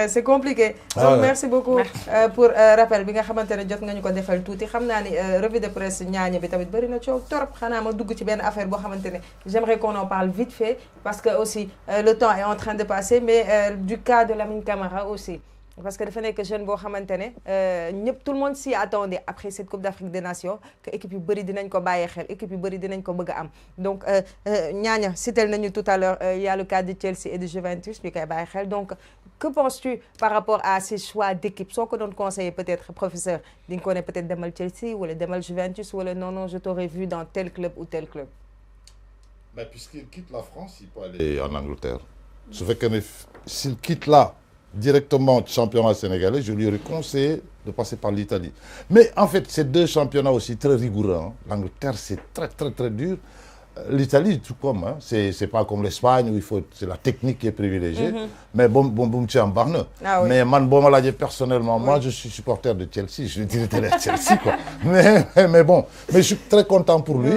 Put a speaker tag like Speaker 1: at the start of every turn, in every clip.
Speaker 1: c'est compliqué. Donc merci beaucoup pour rappel bi nga xamante ne jot nga ñu ko defal tuuti xam naa ni revue de presse ñaaña bi tamit bëri na coow torop xanaa ma dugg ci benn affaire boo xamante ne j'aimerais qu'on en parle vite fait parce que aussi le temps est en train de passer mais du cas de Lamine Camara aussi parce que dafa nekk jeune boo xamante ne ñëpp tout le monde s'y attendait après cette Coupe d'Afrique des Nations que équipe yu bëri dinañ ko bàyyi xel équipe yu bëri dinañ ko bëgg a am donc ñaaña cité nañu tout à l'heure il y a le cas de Chelsea et de Juventus ñu koy bàyyi xel donc que penses-tu par rapport à ces choix d'équipe soo ko doon conseiller peut-être professeur di nga ko ne peut-être demal Chelsea wala demal Juventus wala non je t'aurais vu dans tel club ou tel club.
Speaker 2: Mais puisqu'il quitte la France il peut aller en Angleterre su fekkee ne s'il quitte là directement championnat sénégalais, je lui aurais conseillé de passer par l'Italie. Mais en fait, c'est deux championnats aussi très rigoureux. Hein. L'Angleterre, c'est très dur. L'Italie, tout comme, hein. C'est pas comme l'Espagne où c'est la technique qui est privilégiée. Mais bon, tiens, Barne. Ah, oui. Mais man, bon, personnellement, moi, je suis supporter de Chelsea. Je dirais Chelsea, quoi. Mais bon, mais je suis très content pour lui.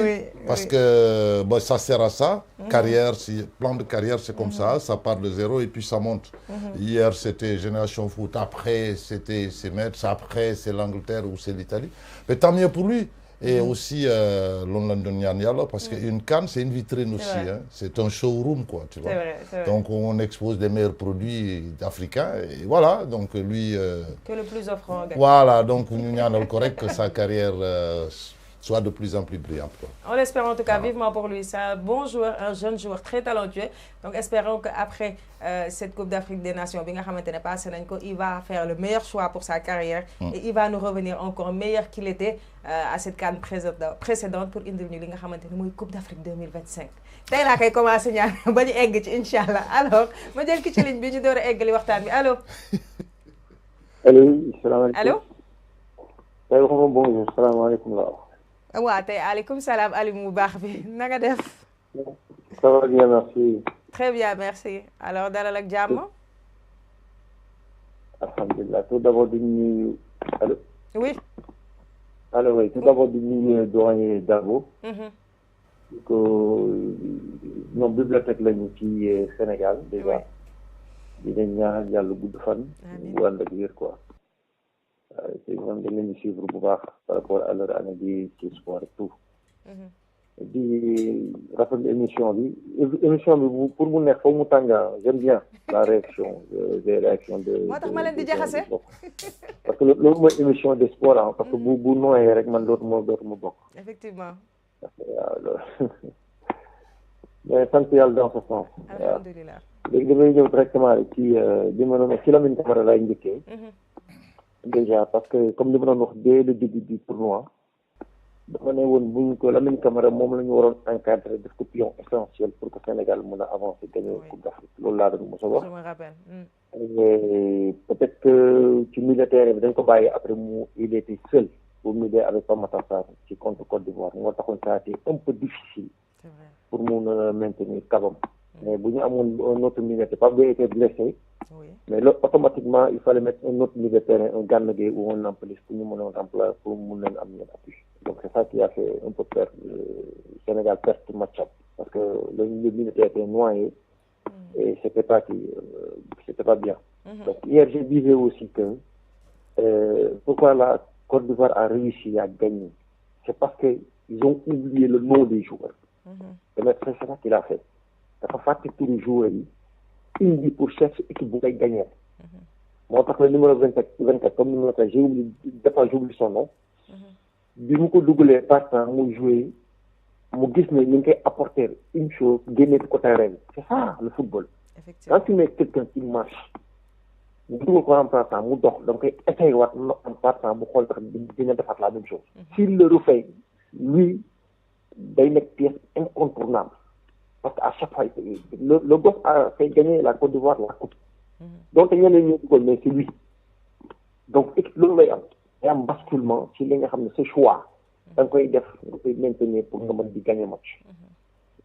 Speaker 2: Parce que bon, ça sert à ça. Carrière, plan de carrière, c'est comme ça part de zéro et puis ça monte. Hier, c'était Génération Foot. Après, c'est Metz. Après, c'est l'Angleterre ou c'est l'Italie. Mais tant mieux pour lui. Et aussi, parce qu'une CAN, c'est une vitrine aussi. Hein. C'est un showroom, quoi, tu vois. C'est vrai. Donc, on expose les meilleurs produits africains. Et voilà, donc lui...
Speaker 1: que le plus offrant.
Speaker 2: Voilà, donc, nous avons le correct que sa carrière soit de plus en plus brillante. Quoi.
Speaker 1: On l'espère en tout cas vivement pour lui. C'est un bon joueur, un jeune joueur très talentueux. Donc, espérons qu'après cette Coupe d'Afrique des Nations, il va faire le meilleur choix pour sa carrière. Et il va nous revenir encore meilleur qu'il était à cette CAN précédente pour indil ñu li nga xamante ne mooy Coupe d'Afrique 2025. tey laa koy commencé ñaan ba ñu egg ci incha allah alors ma jël ki ci ligne bi ñu door a eggali waxtaan bi allo.
Speaker 3: allo salaamaaleykum.
Speaker 1: allo.
Speaker 3: tey waxuma bonjour salaamaaleykum la.
Speaker 1: waaw tey aleykum salaam Aliou mu baax bi na nga def.
Speaker 3: ça va bien merci.
Speaker 1: très bien merci alors dalal ak jàmm.
Speaker 3: alhamdulilah tout d'abord di nuyu allo.
Speaker 1: oui.
Speaker 3: allo oui tout d'abord di nuyu doyen Dabo. ñoom bibliothèque lañu ci Sénégal déjà. di leen ñaanal yàlla gudd fan. bu ànd ak wér quoi. te ñoom dañ leen di suivre bu baax par rapport à leur année bi ci sport et tout. di rafetlu émission bi pour mu neex foofu mu tànga j'aime bien la réaction des réactions de.
Speaker 1: moo tax ma leen di jaxase.
Speaker 3: parce que loolu mooy émission de sport ah parce que bu nooyee rek man dootuma bokk.
Speaker 1: effectivement.
Speaker 3: waaw loolu mais sant yàlla dans ce sens.
Speaker 1: alhamdulilah.
Speaker 3: léegi damay ñëw directement rek ci li ma doon wax ci Lamine Camara laay njëkkee. déjà parce que comme li ma doon wax dès le début du tournoi. dama ne woon buñ ko Lamine Camara moom la ñu waroon encadrer def ko pion essentiel pour que Sénégal mën a avancer gagner Coupe d'Afrique loolu laa doon mos a wax.
Speaker 1: je me rappelle.
Speaker 3: peut-être que ci militaire bi dañ ko bàyyi après il était seul pour m'aider avec Pape Matar Sarr ci contre Côte d'Ivoire moo taxoon ça a été un peu difficile. pour mun a maintenir kabam. mais bu ñu amoon un autre militaire Pape Gueye était blessé. mais là automatiquement il fallait mettre un autre militaire un Gana Gueye ou un Nampalys pour ñu mën a remplacer pour mun leen am ñeen appui. Donc c'est ça qui a fait un peu perdre Sénégal perte match parce que le militaire était noyé et c'était pas bien. Donc hier je disais aussi que pourquoi la Côte d'Ivoire a réussi à gagner, c'est parce que ils ont oublié le nom des joueurs. Et mais c'est ça qu'il a fait. dafa fàtte turu joueurs yi indi pour chaque équipe bu ngay gagner. moo tax le numéro 24 comme numéro 3 j'oublie son nom. bi mu ko dugalee partant mu joué mu gis ne ñu ngi koy apporter une chose génne ko terrain bi c'est ça le football. Quand tu mets quelqu'un qui marche mu dugal ko en partant mu dox da nga koy essayé waat en partant bu xool tax dina defaat la même chose. s'il le refait lui day nekk pièce incontournable parce que à chaque fois le gosse a fait gagner la Côte d'Ivoire la coupe. donc ñeneen ñoo dugal mais c'est lui donc loolu lay am. day am basculement ci li nga xam ne ce choix da nga koy def nga koy maintenir pour nga mën di gagner match.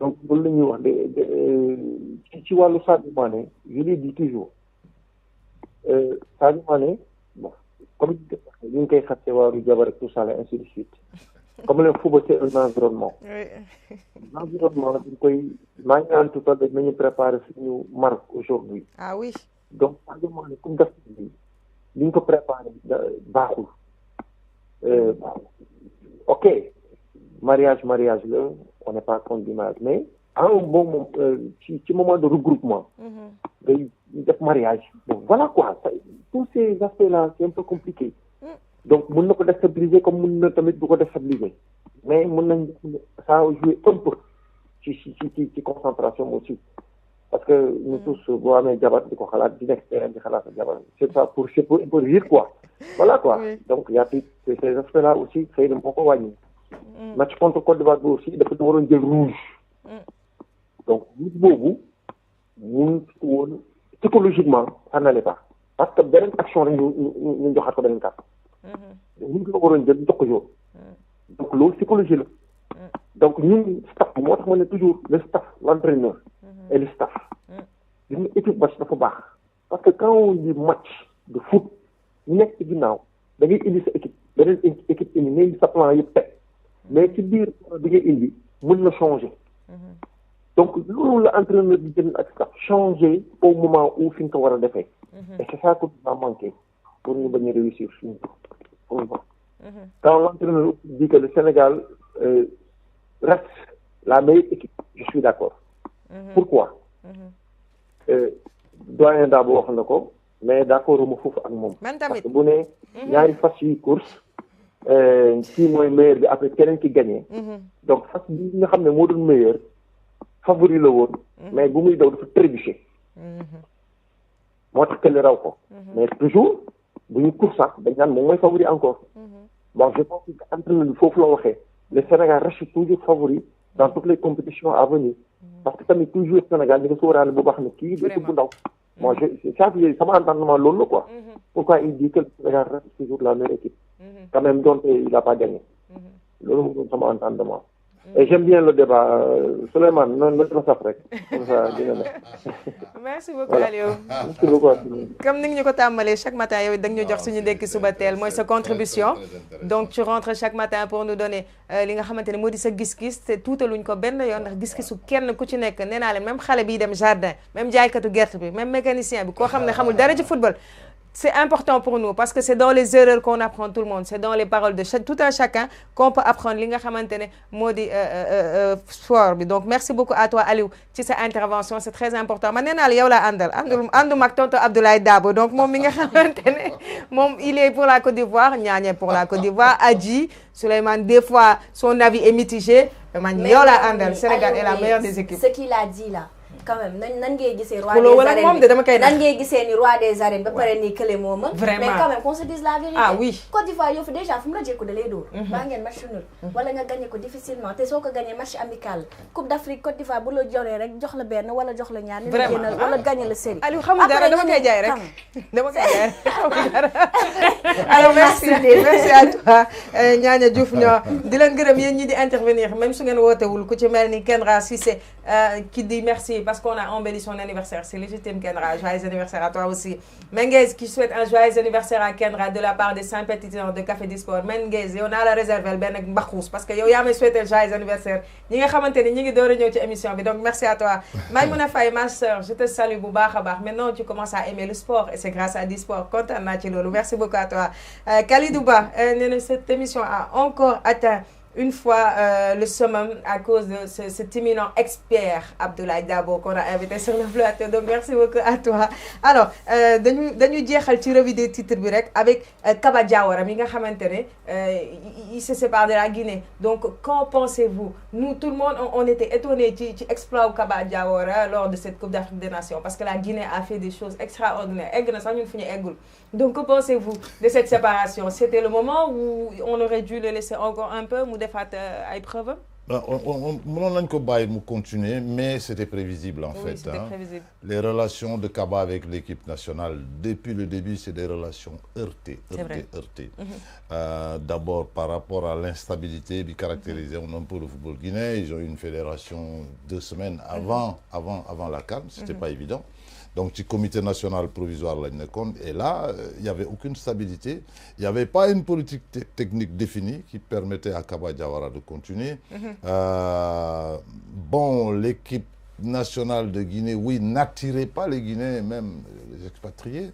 Speaker 3: donc loolu la ñuy wax ci wàllu Sadio Mané je l'ai dit toujours Sadio Mané bon comme ñu ngi koy xasee waaru jabar ak tout ça là ainsi de suite comme le football c'est un environnement. L'environnement dañ koy maa ngi naan tout à l'heure nañu préparer suñu Maroc aujourd'hui.
Speaker 1: ah oui.
Speaker 3: donc argument ne comme daf bi li ñu ko préparé baaxul ok mariage la on n'est pas contre du mariage mais à un bon moment ci moment de regroupement day def mariage bon voilà quoi tous ces aspects là c'est un peu compliqué donc mën na ko déstabiliser comme mën na tamit du ko déstabiliser mais mën nañ ça a joué un peu ci concentration aussi parce que nous tous boo amee jabar di ko xalaat di nekk terrain di xalaat ak jabar c'est ça pour rire quoi voilà quoi donc y a ces aspects là aussi xëy na moo ko wàññi match contre Côte d'Ivoire bi aussi dafa waroon jël rouge donc rouge boobu mun woon psychologiquement ça n'allait pas parce que beneen action rek ñu joxaat ko beneen carte ñu ko waroon jël jox ko jaune donc loolu psychologie la donc ñun staff moo tax ma ne toujours le staff l'entraîneur et le staff gis nga équipe match dafa baax parce que quand on dit match de foot ñu nekk ci ginnaaw da ngay indi sa équipe beneen équipe indi ngay sa plan yëpp teg mais ci biir bi ngay indi mën na changer donc loolu la entraîneur bi jël ak staff changer au moment où fi nga ko war a defee et c'est ça que va manquer pour ñu bañ a réussir suñu pour quand l'entraîneur dit que le Sénégal reste la meilleure équipe je suis d'accord pourquoi doyen Dabo wax na ko mais d'accord ma foofu ak moom parce que bu ne ñaari fas yi course kii mooy meilleur bi après keneen ki gagné donc fas bi nga xam ne moo doon meilleur favori la woon mais bu muy daw dafa trébuché moo tax kenn raw ko mais toujours bu ñu course sax dañ naan moom mooy favori encore bon je pense que entraîneur bi foofu la waxee le Sénégal reste toujours favori dans toutes les compétitions à venir parce que tamit toujours Sénégal di nga sóoraale bu baax ne kii di équipe bu ndaw moi sama entendement loolu la quoi pourquoi il dit que le Sénégal reste toujours la meilleure équipe quand même donc il n'a pas gagné loolu moo doon sama entendement et j'aime bien le débat Souleymane noonu la ko saf rek comme ça dina ne
Speaker 1: merci beaucoup Aliou
Speaker 3: merci beaucoup
Speaker 1: comme ni nga ñu ko tàmbalee chaque matin yow da nga ñu jox suñu ndekki suba teel mooy sa contribution donc tu rentres chaque matin pour nous donner li nga xamante ne moo di sa gis-gis te tuutaluñ ko benn yoon ndax gis-gisu kenn ku ci nekk nee naa leen même xale biy dem jardin même jaaykatu gerte bi même mécanicien bi koo xam ne xamul dara ci football c'est important pour nous parce que c'est dans les erreurs qu'on apprend tout le monde c'est dans les paroles de tout un chacun qu'on peut apprendre li nga xamante ne moo di sport bi donc merci beaucoup à toi Aliou ci sa intervention c'est très important man nee naa la yow laa ànduma ak tonton Abdoulaye Dabo donc moom mi nga xamante ne moom il est pour la Côte d'Ivoire Niagne pour la Côte d'Ivoire Adji Souleymane des fois son avis est mitigé man yow laa àndal Sénégal est la meilleure des équipes
Speaker 4: ce qu'il a dit là quand même nan ngay gisee roi des arènes nan ngay gisee ni roi des arènes ba pare ni kële moo mën mais quand même qu'on se dise la vérité
Speaker 1: ah oui
Speaker 4: Côte d'Ivoire yow fi déjà fu mu la jekku da lay dóor baa ngeen match nul wala nga gagné ko difficilement te soo ko gagné match amical Coupe d'Afrique Côte d'Ivoire bu la joree rek jox la benn wala jox la ñaar ni la génnal wala gagné la série
Speaker 1: Aliou xamul dara dama koy jaay rek dama koy jaay xamul dara alors merci à toi Niania Diouf ñoo di leen gërëm yéen ñi di intervenir même su ngeen wootewul ku ci mel ni Kendra Cissé qui dit merci parce qu'on a embelli son anniversaire c'est légitime Kendra joyeux anniversaire à toi aussi Menguez qui souhaite un joyeux anniversaire à Kendra de la part des sympathisants de Café du Sport Menguez yow naa la réserver benn mbaxuus parce que yow yaa may souhaiter joyeux anniversaire ñi nga xamante ni ñi ngi door a ñëw ci émission bi donc merci à toi Maïmouna Faye ma sœur je te salue bu baax a baax maintenant tu commences à aimer le sport et c'est grâce à Disport kontaan naa ci loolu merci beaucoup à toi Khalidou Ba nee na cette émission a encore atteint une fois le summum à cause de cet éminent expert Abdoulaye Dabo qu'on a invité sur le plateau donc merci beaucoup à toi alors dañu jeexal ci revue des titres bi rek avec Kaba Diawara mi nga xamante ne il se sépare de la Guinée donc qu'en pensez-vous nous tout le monde on était étonnés ci exploit wu Kaba Diawara lors de cette Coupe d'Afrique des Nations parce que la Guinée a fait des choses extraordinaires egg na sax ñun fu ñu eggul donc que pensez-vous de cette séparation c'était le moment où on aurait dû le laisser encore un peu mu defaat ay preuve
Speaker 2: mënoon nañ ko bàyyi mu continuer mais c'était prévisible en fait
Speaker 1: c'était prévisible.
Speaker 2: Les relations de Kaba avec l'équipe nationale depuis le début c'est des relations heurtées d'abord par rapport à l'instabilité qui caractérisait un peu le football guinéen ils ont eu une fédération 2 semaines avant la CAN c'était pas évident donc ci comité national provisoire lañ nekkoon et là il y avait aucune stabilité il y avait pas une politique technique définie qui permettait à Kaba Diawara de continuer bon l'équipe nationale de Guinée, oui, n'attirait pas les Guinéens, même les expatriés.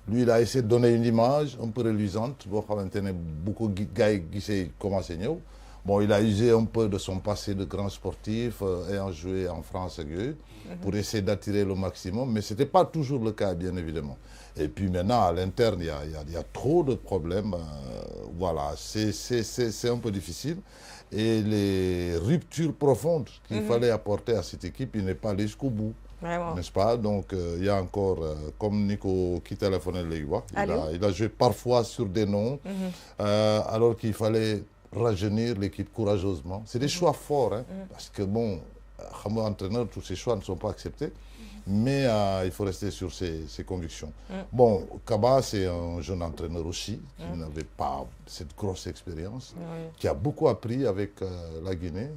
Speaker 2: Lui, il a essayé de donner une image un peu reluisante. Beaucoup de gars qui commencé. Bon, il a usé un peu de son passé de grand sportif, ayant joué en France pour essayer d'attirer le maximum, mais ce n'était pas toujours le cas, bien évidemment. Et puis maintenant, à l'interne, il y a trop de problèmes. Voilà, c'est un peu difficile. Et les ruptures profondes qu'il fallait apporter à cette équipe, il n'est pas allé jusqu'au bout. N'est-ce pas? Donc, il y a encore, comme Nico qui téléphonait les gars, il a joué parfois sur des noms, alors qu'il fallait rajeunir l'équipe courageusement. C'est des choix forts, hein, parce que bon, comme entraîneur, tous ces choix ne sont pas acceptés, mais il faut rester sur ses convictions. Bon, Kaba, c'est un jeune entraîneur aussi, qui n'avait pas cette grosse expérience, qui a beaucoup appris avec la Guinée.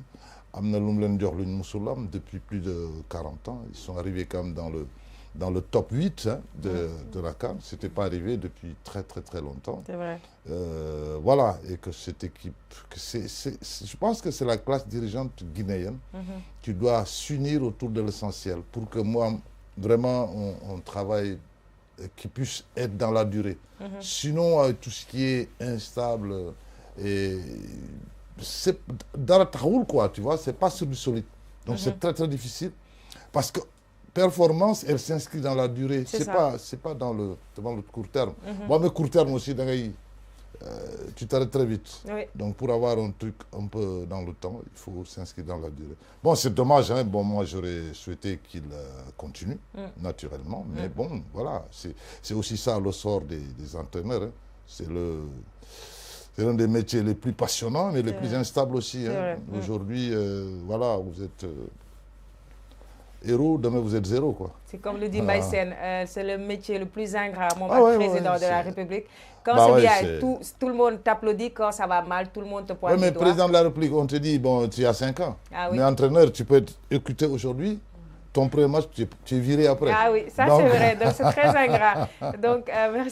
Speaker 2: Depuis plus de 40 ans, ils sont arrivés quand même dans le top 8 hein, de la CAN. Ce n'était pas arrivé depuis très très très longtemps.
Speaker 1: C'est vrai.
Speaker 2: Voilà, et que cette équipe, je pense que c'est la classe dirigeante guinéenne qui doit s'unir autour de l'essentiel pour que moi, vraiment, on travaille, qui puisse être dans la durée. Sinon, tout ce qui est instable, c'est dans la taroule, quoi, tu vois, c'est pas sur du solide. Donc c'est très très difficile parce que performance, elle s'inscrit dans la durée. C'est pas dans le court terme. Moi, mais court terme aussi, tu t'arrêtes très vite.
Speaker 1: Oui.
Speaker 2: Donc pour avoir un truc un peu dans le temps, il faut s'inscrire dans la durée. Bon, c'est dommage, hein. Bon, moi j'aurais souhaité qu'il continue, naturellement. Mais bon, voilà, c'est aussi ça le sort des entraîneurs. Hein. C'est l'un des métiers les plus passionnants, mais les plus instables aussi. Hein. Aujourd'hui, voilà, vous êtes héros, demain vous êtes zéro, quoi.
Speaker 1: C'est comme le dit Mbaye Sène, c'est le métier le plus ingrat, mon président de la République. Quand c'est bien, tout le monde t'applaudit. Quand ça va mal, tout le monde te pointe du doigt.
Speaker 2: Mais président de la République, on te dit, bon, tu as 5 ans. Mais entraîneur, tu peux être écouté aujourd'hui. Ton premier match, tu es viré après.
Speaker 1: Ah oui, ça c'est vrai, donc c'est très ingrat. Donc, merci.